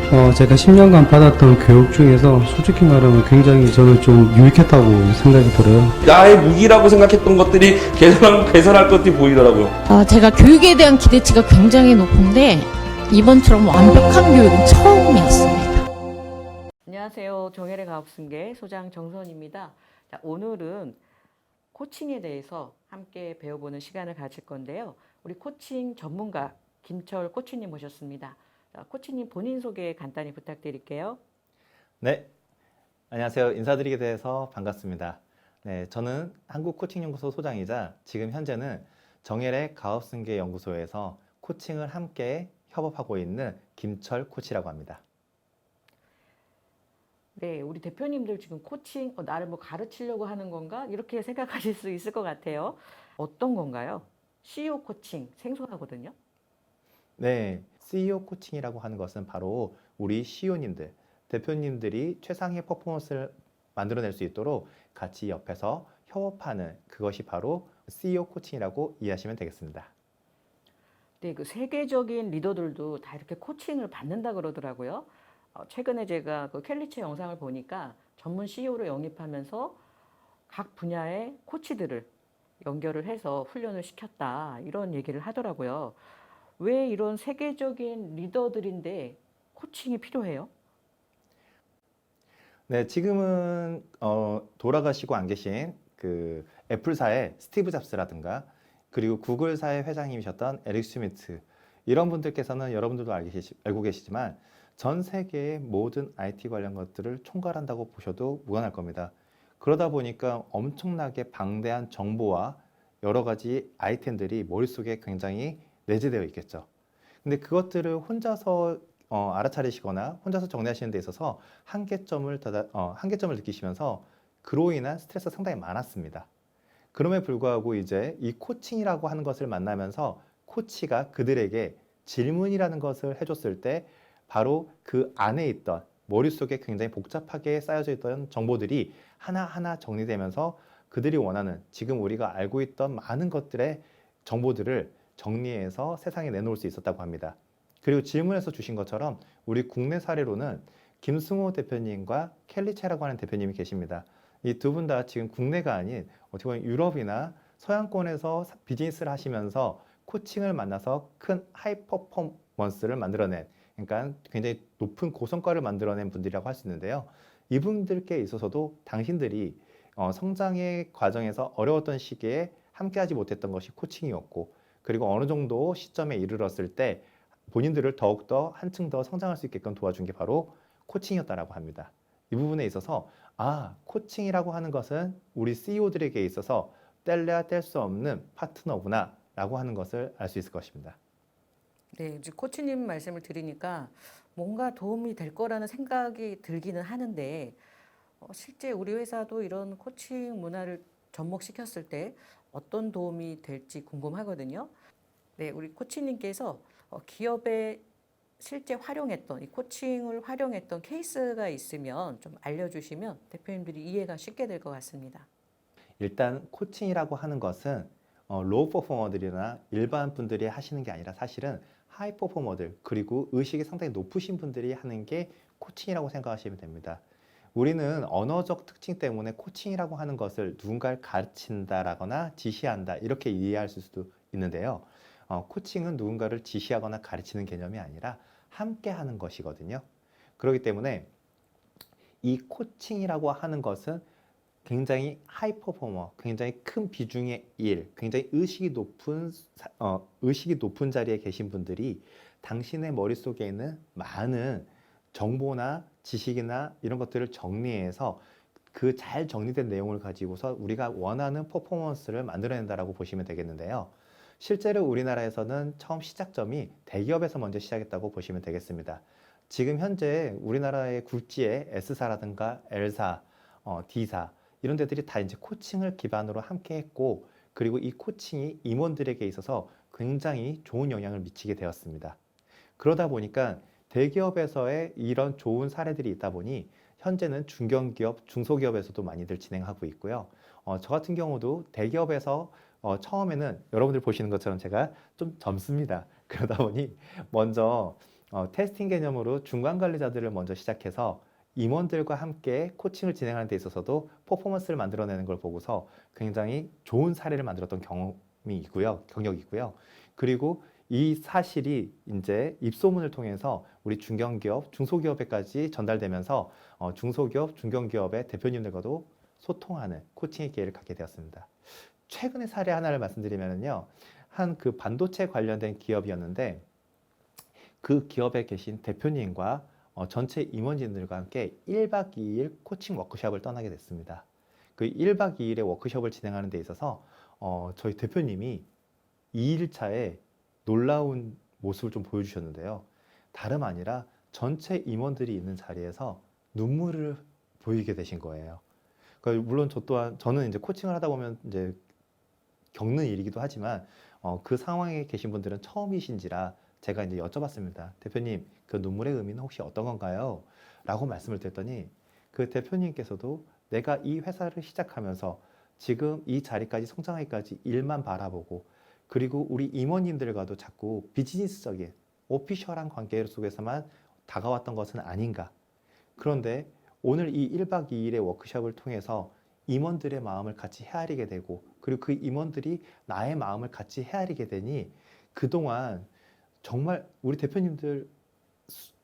제가 10년간 받았던 교육 중에서 솔직히 말하면 굉장히 저는 좀 유익했다고 생각이 들어요. 나의 무기라고 생각했던 것들이 개선할 것들이 보이더라고요. 제가 교육에 대한 기대치가 굉장히 높은데 이번처럼 완벽한 교육은 처음이었습니다. 안녕하세요. 정혜래 가업승계 소장 정선입니다. 자, 오늘은 코칭에 대해서 함께 배워보는 시간을 가질 건데요. 우리 코칭 전문가 김철 코치님 모셨습니다. 자, 코치님 본인 소개 간단히 부탁드릴게요. 네, 안녕하세요. 인사드리게 돼서 반갑습니다. 네, 저는 한국코칭연구소 소장이자 지금 현재는 정혜래 가업승계 연구소에서 코칭을 함께 협업하고 있는 김철 코치라고 합니다. 네, 우리 대표님들 지금 코칭, 나를 뭐 가르치려고 하는 건가? 이렇게 생각하실 수 있을 것 같아요. 어떤 건가요? CEO 코칭, 생소하거든요. 네, CEO 코칭이라고 하는 것은 바로 우리 CEO님들, 대표님들이 최상의 퍼포먼스를 만들어낼 수 있도록 같이 옆에서 협업하는 그것이 바로 CEO 코칭이라고 이해하시면 되겠습니다. 네, 그 세계적인 리더들도 다 이렇게 코칭을 받는다 그러더라고요. 최근에 제가 그 켈리체 영상을 보니까 전문 CEO를 영입하면서 각 분야의 코치들을 연결을 해서 훈련을 시켰다. 이런 얘기를 하더라고요. 왜 이런 세계적인 리더들인데 코칭이 필요해요? 네, 지금은 돌아가시고 안 계신 그 애플사의 스티브 잡스라든가 그리고 구글사의 회장님이셨던 에릭 스미트 이런 분들께서는 여러분들도 알고 계시지만 전 세계의 모든 IT 관련 것들을 총괄한다고 보셔도 무관할 겁니다. 그러다 보니까 엄청나게 방대한 정보와 여러 가지 아이템들이 머릿속에 굉장히 내재되어 있겠죠. 근데 그것들을 혼자서 알아차리시거나 혼자서 정리하시는 데 있어서 한계점을 느끼시면서 그로 인한 스트레스가 상당히 많았습니다. 그럼에 불구하고 이제 이 코칭이라고 하는 것을 만나면서 코치가 그들에게 질문이라는 것을 해줬을 때 바로 그 안에 있던 머릿속에 굉장히 복잡하게 쌓여져 있던 정보들이 하나하나 정리되면서 그들이 원하는 지금 우리가 알고 있던 많은 것들의 정보들을 정리해서 세상에 내놓을 수 있었다고 합니다. 그리고 질문에서 주신 것처럼 우리 국내 사례로는 김승호 대표님과 켈리체라고 하는 대표님이 계십니다. 이 두 분 다 지금 국내가 아닌 어떻게 보면 유럽이나 서양권에서 비즈니스를 하시면서 코칭을 만나서 큰 하이 퍼포먼스를 만들어낸 그러니까 굉장히 높은 고성과를 만들어낸 분들이라고 할 수 있는데요. 이분들께 있어서도 당신들이 성장의 과정에서 어려웠던 시기에 함께하지 못했던 것이 코칭이었고 그리고 어느 정도 시점에 이르렀을 때 본인들을 더욱더 한층 더 성장할 수 있게끔 도와준 게 바로 코칭이었다라고 합니다. 이 부분에 있어서 코칭이라고 하는 것은 우리 CEO들에게 있어서 뗄래야 뗄 수 없는 파트너구나 라고 하는 것을 알 수 있을 것입니다. 네, 이제 코치님 말씀을 들으니까 뭔가 도움이 될 거라는 생각이 들기는 하는데 실제 우리 회사도 이런 코칭 문화를 접목시켰을 때 어떤 도움이 될지 궁금하거든요. 네, 우리 코치님께서 기업에 실제 활용했던 이 코칭을 활용했던 케이스가 있으면 좀 알려주시면 대표님들이 이해가 쉽게 될 것 같습니다. 일단 코칭이라고 하는 것은 로우 퍼포머들이나 일반 분들이 하시는 게 아니라 사실은 하이 퍼포머들 그리고 의식이 상당히 높으신 분들이 하는 게 코칭이라고 생각하시면 됩니다. 우리는 언어적 특징 때문에 코칭이라고 하는 것을 누군가를 가르친다라거나 지시한다 이렇게 이해할 수도 있는데요. 코칭은 누군가를 지시하거나 가르치는 개념이 아니라 함께 하는 것이거든요. 그렇기 때문에 이 코칭이라고 하는 것은 굉장히 하이 퍼포머, 굉장히 큰 비중의 일, 굉장히 의식이 높은 자리에 계신 분들이 당신의 머릿속에 있는 많은 정보나 지식이나 이런 것들을 정리해서 그 잘 정리된 내용을 가지고서 우리가 원하는 퍼포먼스를 만들어낸다라고 보시면 되겠는데요. 실제로 우리나라에서는 처음 시작점이 대기업에서 먼저 시작했다고 보시면 되겠습니다. 지금 현재 우리나라의 굴지의 S사라든가 L사, D사 이런 데들이 다 이제 코칭을 기반으로 함께 했고 그리고 이 코칭이 임원들에게 있어서 굉장히 좋은 영향을 미치게 되었습니다. 그러다 보니까 대기업에서의 이런 좋은 사례들이 있다 보니 현재는 중견기업, 중소기업에서도 많이들 진행하고 있고요. 저 같은 경우도 대기업에서 처음에는 여러분들 보시는 것처럼 제가 좀 젊습니다. 그러다 보니 먼저 테스팅 개념으로 중간 관리자들을 먼저 시작해서 임원들과 함께 코칭을 진행하는 데 있어서도 퍼포먼스를 만들어내는 걸 보고서 굉장히 좋은 사례를 만들었던 경험이 있고요, 경력이 있고요. 그리고 이 사실이 이제 입소문을 통해서 우리 중견기업, 중소기업에까지 전달되면서 중소기업, 중견기업의 대표님들과도 소통하는 코칭의 기회를 갖게 되었습니다. 최근의 사례 하나를 말씀드리면요, 한 그 반도체 관련된 기업이었는데 그 기업에 계신 대표님과 전체 임원진들과 함께 1박 2일 코칭 워크숍을 떠나게 됐습니다. 그 1박 2일의 워크숍을 진행하는 데 있어서 저희 대표님이 2일차에 놀라운 모습을 좀 보여주셨는데요. 다름 아니라 전체 임원들이 있는 자리에서 눈물을 보이게 되신 거예요. 그러니까 물론 저 또한 저는 이제 코칭을 하다 보면 이제 겪는 일이기도 하지만 그 상황에 계신 분들은 처음이신지라 제가 이제 여쭤봤습니다. 대표님, 그 눈물의 의미는 혹시 어떤 건가요? 라고 말씀을 드렸더니 그 대표님께서도 내가 이 회사를 시작하면서 지금 이 자리까지 성장하기까지 일만 바라보고 그리고 우리 임원님들과도 자꾸 비즈니스적인 오피셜한 관계 속에서만 다가왔던 것은 아닌가. 그런데 오늘 이 1박 2일의 워크숍을 통해서 임원들의 마음을 같이 헤아리게 되고 그리고 그 임원들이 나의 마음을 같이 헤아리게 되니 그동안 정말 우리 대표님들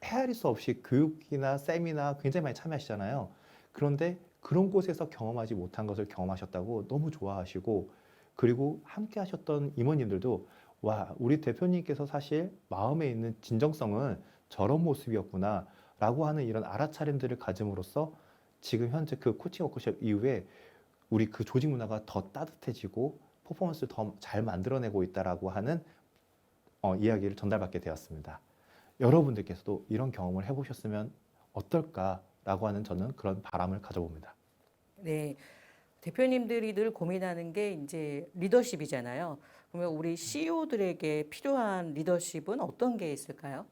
헤아릴 수 없이 교육이나 세미나 굉장히 많이 참여하시잖아요. 그런데 그런 곳에서 경험하지 못한 것을 경험하셨다고 너무 좋아하시고 그리고 함께 하셨던 임원님들도 와, 우리 대표님께서 사실 마음에 있는 진정성은 저런 모습이었구나 라고 하는 이런 알아차림들을 가짐으로써 지금 현재 그 코칭 워크숍 이후에 우리 그 조직 문화가 더 따뜻해지고 퍼포먼스를 더 잘 만들어내고 있다라고 하는 이야기를 전달받게 되었습니다. 여러분들께서도 이런 경험을 해보셨으면 어떨까라고 하는 저는 그런 바람을 가져봅니다. 네. 대표님들이 늘 고민하는 게 이제 리더십이잖아요. 그러면 우리 CEO들에게 필요한 리더십은 어떤 게 있을까요?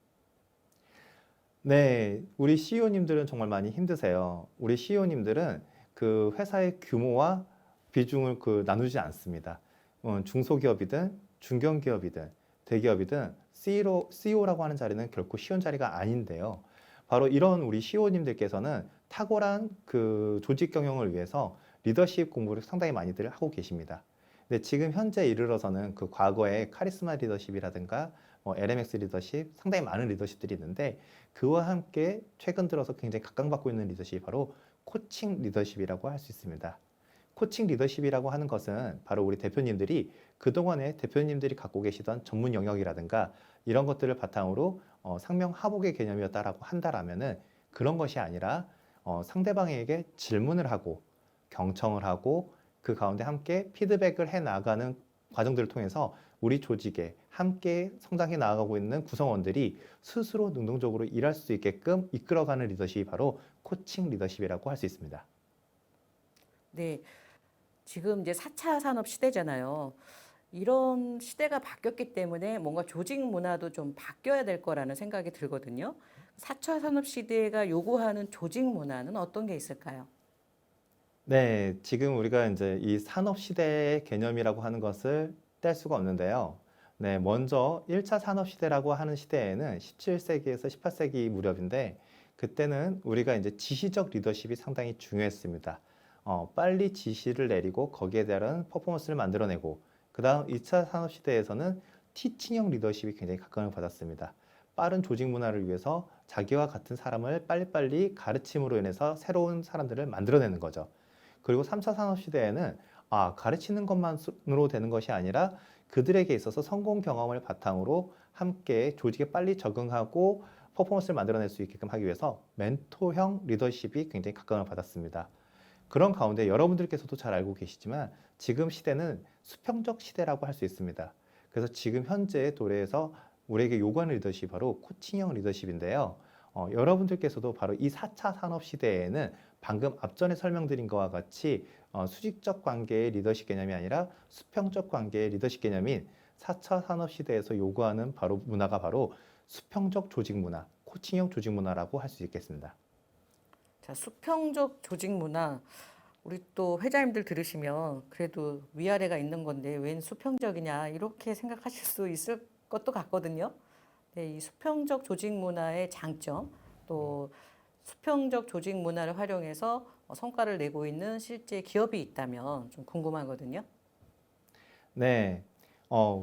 네, 우리 CEO님들은 정말 많이 힘드세요. 우리 CEO님들은 그 회사의 규모와 비중을 나누지 않습니다. 중소기업이든 중견기업이든 대기업이든 CEO라고 하는 자리는 결코 쉬운 자리가 아닌데요. 바로 이런 우리 CEO님들께서는 탁월한 그 조직 경영을 위해서 리더십 공부를 상당히 많이들 하고 계십니다. 근데 지금 현재 이르러서는 그 과거의 카리스마 리더십이라든가 LMX 리더십, 상당히 많은 리더십들이 있는데 그와 함께 최근 들어서 굉장히 각광받고 있는 리더십이 바로 코칭 리더십이라고 할 수 있습니다. 코칭 리더십이라고 하는 것은 바로 우리 대표님들이 그동안에 대표님들이 갖고 계시던 전문 영역이라든가 이런 것들을 바탕으로 상명하복의 개념이었다라고 한다라면은 그런 것이 아니라 상대방에게 질문을 하고 경청을 하고 그 가운데 함께 피드백을 해 나가는 과정들을 통해서 우리 조직에 함께 성장해 나아가고 있는 구성원들이 스스로 능동적으로 일할 수 있게끔 이끌어가는 리더십이 바로 코칭 리더십이라고 할 수 있습니다. 네. 지금 이제 4차 산업 시대잖아요. 이런 시대가 바뀌었기 때문에 뭔가 조직 문화도 좀 바뀌어야 될 거라는 생각이 들거든요. 4차 산업 시대가 요구하는 조직 문화는 어떤 게 있을까요? 네, 지금 우리가 이제 이 산업 시대의 개념이라고 하는 것을 뗄 수가 없는데요. 네, 먼저 1차 산업 시대라고 하는 시대에는 17세기에서 18세기 무렵인데 그때는 우리가 이제 지시적 리더십이 상당히 중요했습니다. 빨리 지시를 내리고 거기에 대한 퍼포먼스를 만들어내고 그 다음 2차 산업 시대에서는 티칭형 리더십이 굉장히 각광을 받았습니다. 빠른 조직 문화를 위해서 자기와 같은 사람을 빨리빨리 가르침으로 인해서 새로운 사람들을 만들어내는 거죠. 그리고 3차 산업 시대에는 가르치는 것만으로 되는 것이 아니라 그들에게 있어서 성공 경험을 바탕으로 함께 조직에 빨리 적응하고 퍼포먼스를 만들어낼 수 있게끔 하기 위해서 멘토형 리더십이 굉장히 각광을 받았습니다. 그런 가운데 여러분들께서도 잘 알고 계시지만 지금 시대는 수평적 시대라고 할 수 있습니다. 그래서 지금 현재 도래에서 우리에게 요구하는 리더십이 바로 코칭형 리더십인데요. 여러분들께서도 바로 이 4차 산업 시대에는 방금 앞전에 설명드린 것과 같이 수직적 관계의 리더십 개념이 아니라 수평적 관계의 리더십 개념인 4차 산업 시대에서 요구하는 바로 문화가 바로 수평적 조직 문화, 코칭형 조직 문화라고 할 수 있겠습니다. 자, 수평적 조직 문화. 우리 또 회장님들 들으시면 그래도 위아래가 있는 건데 웬 수평적이냐 이렇게 생각하실 수 있을 것도 같거든요. 네, 이 수평적 조직 문화의 장점, 또 수평적 조직 문화를 활용해서 성과를 내고 있는 실제 기업이 있다면 좀 궁금하거든요. 네,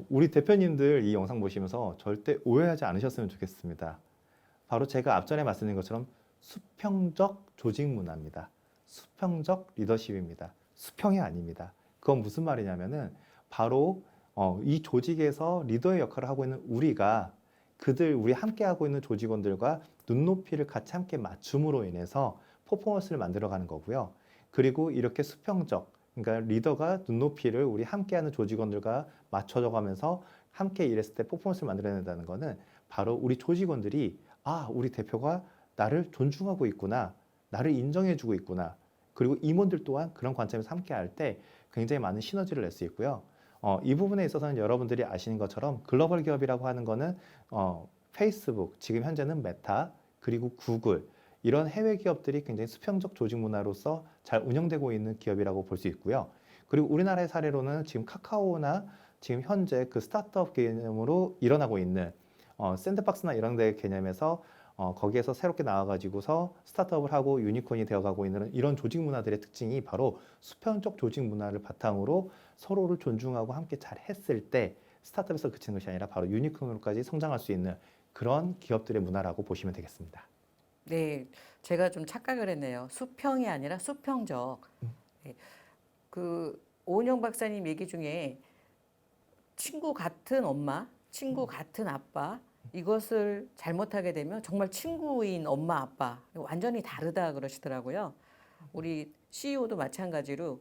우리 대표님들 이 영상 보시면서 절대 오해하지 않으셨으면 좋겠습니다. 바로 제가 앞전에 말씀드린 것처럼 수평적 조직 문화입니다. 수평적 리더십입니다. 수평이 아닙니다. 그건 무슨 말이냐면은 바로 이 조직에서 리더의 역할을 하고 있는 우리가 우리 함께 하고 있는 조직원들과 눈높이를 같이 함께 맞춤으로 인해서 퍼포먼스를 만들어가는 거고요. 그리고 이렇게 수평적, 그러니까 리더가 눈높이를 우리 함께하는 조직원들과 맞춰져가면서 함께 일했을 때 퍼포먼스를 만들어낸다는 거는 바로 우리 조직원들이 우리 대표가 나를 존중하고 있구나, 나를 인정해주고 있구나. 그리고 임원들 또한 그런 관점에서 함께할 때 굉장히 많은 시너지를 낼 수 있고요. 이 부분에 있어서는 여러분들이 아시는 것처럼 글로벌 기업이라고 하는 거는 페이스북, 지금 현재는 메타, 그리고 구글 이런 해외 기업들이 굉장히 수평적 조직 문화로서 잘 운영되고 있는 기업이라고 볼 수 있고요. 그리고 우리나라의 사례로는 지금 카카오나 지금 현재 그 스타트업 개념으로 일어나고 있는 샌드박스나 이런 데 개념에서 거기에서 새롭게 나와가지고서 스타트업을 하고 유니콘이 되어가고 있는 이런 조직 문화들의 특징이 바로 수평적 조직 문화를 바탕으로 서로를 존중하고 함께 잘 했을 때 스타트업에서 그치는 것이 아니라 바로 유니콘으로까지 성장할 수 있는 그런 기업들의 문화라고 보시면 되겠습니다. 네, 제가 좀 착각을 했네요. 수평이 아니라 수평적. 네, 그 오은영 박사님 얘기 중에 친구 같은 엄마, 친구 같은 아빠, 이것을 잘못하게 되면 정말 친구인 엄마, 아빠 완전히 다르다 그러시더라고요. 우리 CEO도 마찬가지로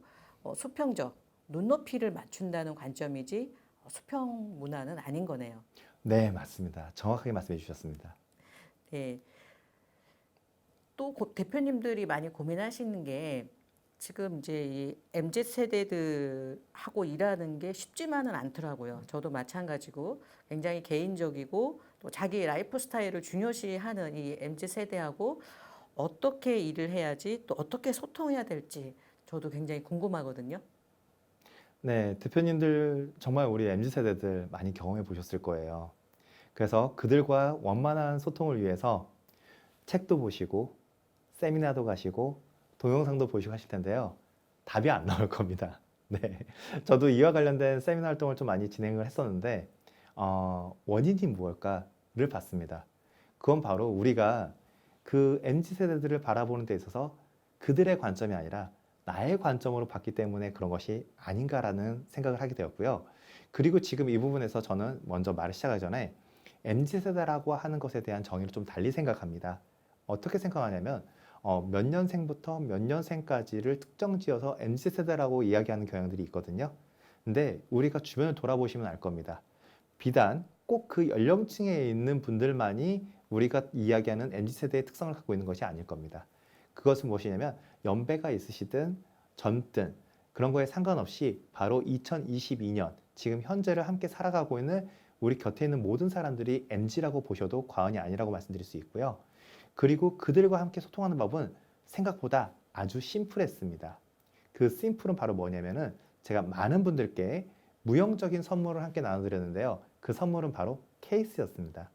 수평적, 눈높이를 맞춘다는 관점이지 수평 문화는 아닌 거네요. 네, 맞습니다. 정확하게 말씀해 주셨습니다. 네. 또 대표님들이 많이 고민하시는 게 지금 이제 이 MZ 세대들하고 일하는 게 쉽지만은 않더라고요. 저도 마찬가지고 굉장히 개인적이고 또 자기 라이프 스타일을 중요시하는 이 MZ 세대하고 어떻게 일을 해야지 또 어떻게 소통해야 될지 저도 굉장히 궁금하거든요. 네, 대표님들 정말 우리 MZ 세대들 많이 경험해 보셨을 거예요. 그래서 그들과 원만한 소통을 위해서 책도 보시고 세미나도 가시고 동영상도 보시고 하실 텐데요. 답이 안 나올 겁니다. 네, 저도 이와 관련된 세미나 활동을 좀 많이 진행을 했었는데 원인이 무엇일까를 봤습니다. 그건 바로 우리가 그 MZ 세대들을 바라보는 데 있어서 그들의 관점이 아니라 나의 관점으로 봤기 때문에 그런 것이 아닌가라는 생각을 하게 되었고요. 그리고 지금 이 부분에서 저는 먼저 말을 시작하기 전에 MZ 세대라고 하는 것에 대한 정의를 좀 달리 생각합니다. 어떻게 생각하냐면 몇 년생부터 몇 년생까지를 특정 지어서 MZ 세대라고 이야기하는 경향들이 있거든요. 근데 우리가 주변을 돌아보시면 알 겁니다. 비단 꼭 그 연령층에 있는 분들만이 우리가 이야기하는 MZ 세대의 특성을 갖고 있는 것이 아닐 겁니다. 그것은 무엇이냐면 연배가 있으시든 젊든 그런 거에 상관없이 바로 2022년 지금 현재를 함께 살아가고 있는 우리 곁에 있는 모든 사람들이 MZ라고 보셔도 과언이 아니라고 말씀드릴 수 있고요. 그리고 그들과 함께 소통하는 법은 생각보다 아주 심플했습니다. 그 심플은 바로 뭐냐면은 제가 많은 분들께 무형적인 선물을 함께 나눠드렸는데요. 그 선물은 바로 케이스였습니다.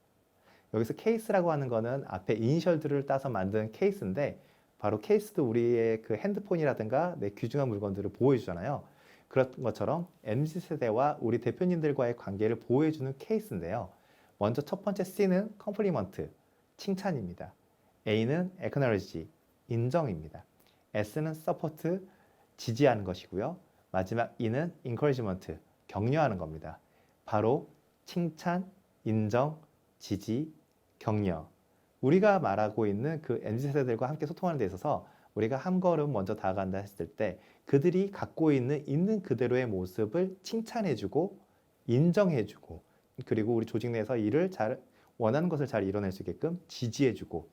여기서 케이스라고 하는 거는 앞에 이니셜들을 따서 만든 케이스인데 바로 케이스도 우리의 그 핸드폰이라든가 내 귀중한 물건들을 보호해 주잖아요. 그런 것처럼 MZ세대와 우리 대표님들과의 관계를 보호해 주는 케이스인데요. 먼저 첫 번째 C는 컴플리먼트, 칭찬입니다. A는 acknowledge, 인정입니다. S는 support, 지지하는 것이고요. 마지막 E는 encouragement, 격려하는 겁니다. 바로 칭찬, 인정, 지지, 격려. 우리가 말하고 있는 그 MZ세대들과 함께 소통하는 데 있어서 우리가 한 걸음 먼저 다가간다 했을 때 그들이 갖고 있는 그대로의 모습을 칭찬해주고 인정해주고 그리고 우리 조직 내에서 일을 원하는 것을 잘 이뤄낼 수 있게끔 지지해주고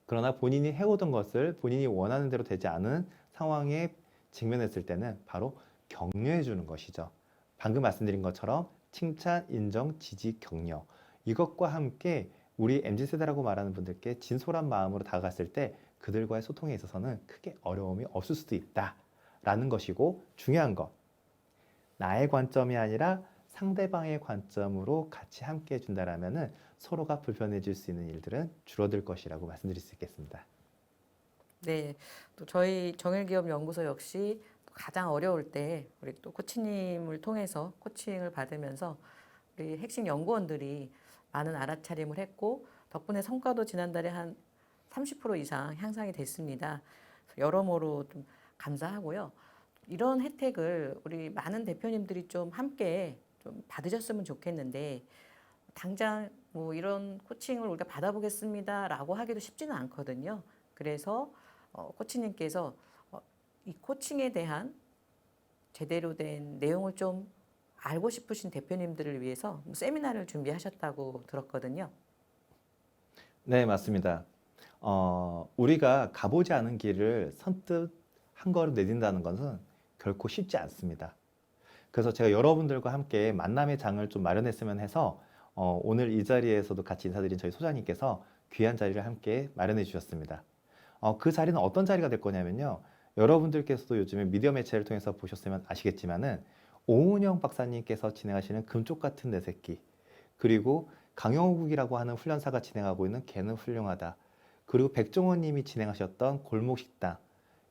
그러나 본인이 해오던 것을 본인이 원하는 대로 되지 않은 상황에 직면했을 때는 바로 격려해주는 것이죠. 방금 말씀드린 것처럼 칭찬, 인정, 지지, 격려 이것과 함께 우리 MZ세대라고 말하는 분들께 진솔한 마음으로 다가갔을 때 그들과의 소통에 있어서는 크게 어려움이 없을 수도 있다라는 것이고 중요한 것 나의 관점이 아니라 상대방의 관점으로 같이 함께 해준다라면은 서로가 불편해질 수 있는 일들은 줄어들 것이라고 말씀드릴 수 있겠습니다. 네, 또 저희 정일기업연구소 역시 가장 어려울 때 우리 또 코치님을 통해서 코칭을 받으면서 우리 핵심 연구원들이 많은 알아차림을 했고 덕분에 성과도 지난달에 한 30% 이상 향상이 됐습니다. 여러모로 좀 감사하고요. 이런 혜택을 우리 많은 대표님들이 좀 함께 좀 받으셨으면 좋겠는데 당장 뭐 이런 코칭을 우리가 받아보겠습니다라고 하기도 쉽지는 않거든요. 그래서 코치님께서 이 코칭에 대한 제대로 된 내용을 좀 알고 싶으신 대표님들을 위해서 세미나를 준비하셨다고 들었거든요. 네, 맞습니다. 우리가 가보지 않은 길을 선뜻 한 걸음 내딘다는 것은 결코 쉽지 않습니다. 그래서 제가 여러분들과 함께 만남의 장을 좀 마련했으면 해서 오늘 이 자리에서도 같이 인사드린 저희 소장님께서 귀한 자리를 함께 마련해 주셨습니다. 그 자리는 어떤 자리가 될 거냐면요. 여러분들께서도 요즘에 미디어 매체를 통해서 보셨으면 아시겠지만은 오은영 박사님께서 진행하시는 금쪽 같은 내 새끼, 그리고 강영욱이라고 하는 훈련사가 진행하고 있는 걔는 훌륭하다, 그리고 백종원 님이 진행하셨던 골목식당,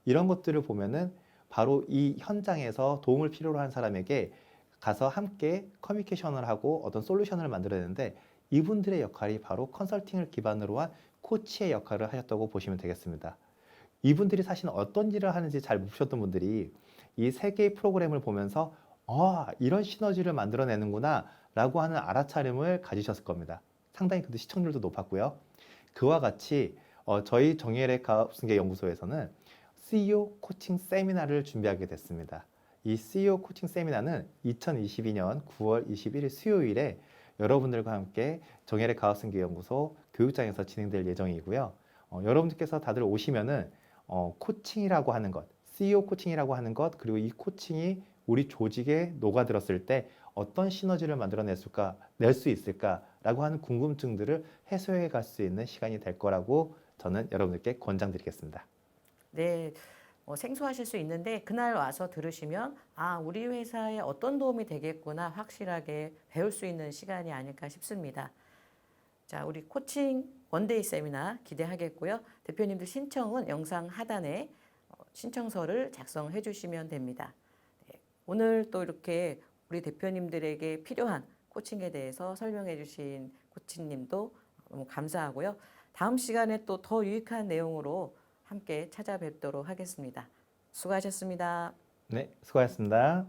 이런 것들을 보면은 바로 이 현장에서 도움을 필요로 한 사람에게 가서 함께 커뮤니케이션을 하고 어떤 솔루션을 만들어내는데 이분들의 역할이 바로 컨설팅을 기반으로 한 코치의 역할을 하셨다고 보시면 되겠습니다. 이분들이 사실 어떤 일을 하는지 잘 모르셨던 분들이 이 세 개의 프로그램을 보면서 이런 시너지를 만들어내는구나 라고 하는 알아차림을 가지셨을 겁니다. 상당히 근데 시청률도 높았고요. 그와 같이 저희 정혜래 가업승계 연구소에서는 CEO 코칭 세미나를 준비하게 됐습니다. 이 CEO 코칭 세미나는 2022년 9월 21일 수요일에 여러분들과 함께 정혜래 가업승계 연구소 교육장에서 진행될 예정이고요. 여러분들께서 다들 오시면은 코칭이라고 하는 것, CEO 코칭이라고 하는 것, 그리고 이 코칭이 우리 조직에 녹아들었을 때 어떤 시너지를 만들어낼 수 있을까라고 하는 궁금증들을 해소해 갈 수 있는 시간이 될 거라고 저는 여러분들께 권장드리겠습니다. 네, 생소하실 수 있는데 그날 와서 들으시면 우리 회사에 어떤 도움이 되겠구나 확실하게 배울 수 있는 시간이 아닐까 싶습니다. 자, 우리 코칭 원데이 세미나 기대하겠고요. 대표님들 신청은 영상 하단에 신청서를 작성해 주시면 됩니다. 네, 오늘 또 이렇게 우리 대표님들에게 필요한 코칭에 대해서 설명해 주신 코치님도 너무 감사하고요. 다음 시간에 또 더 유익한 내용으로 함께 찾아뵙도록 하겠습니다. 수고하셨습니다. 네, 수고하셨습니다.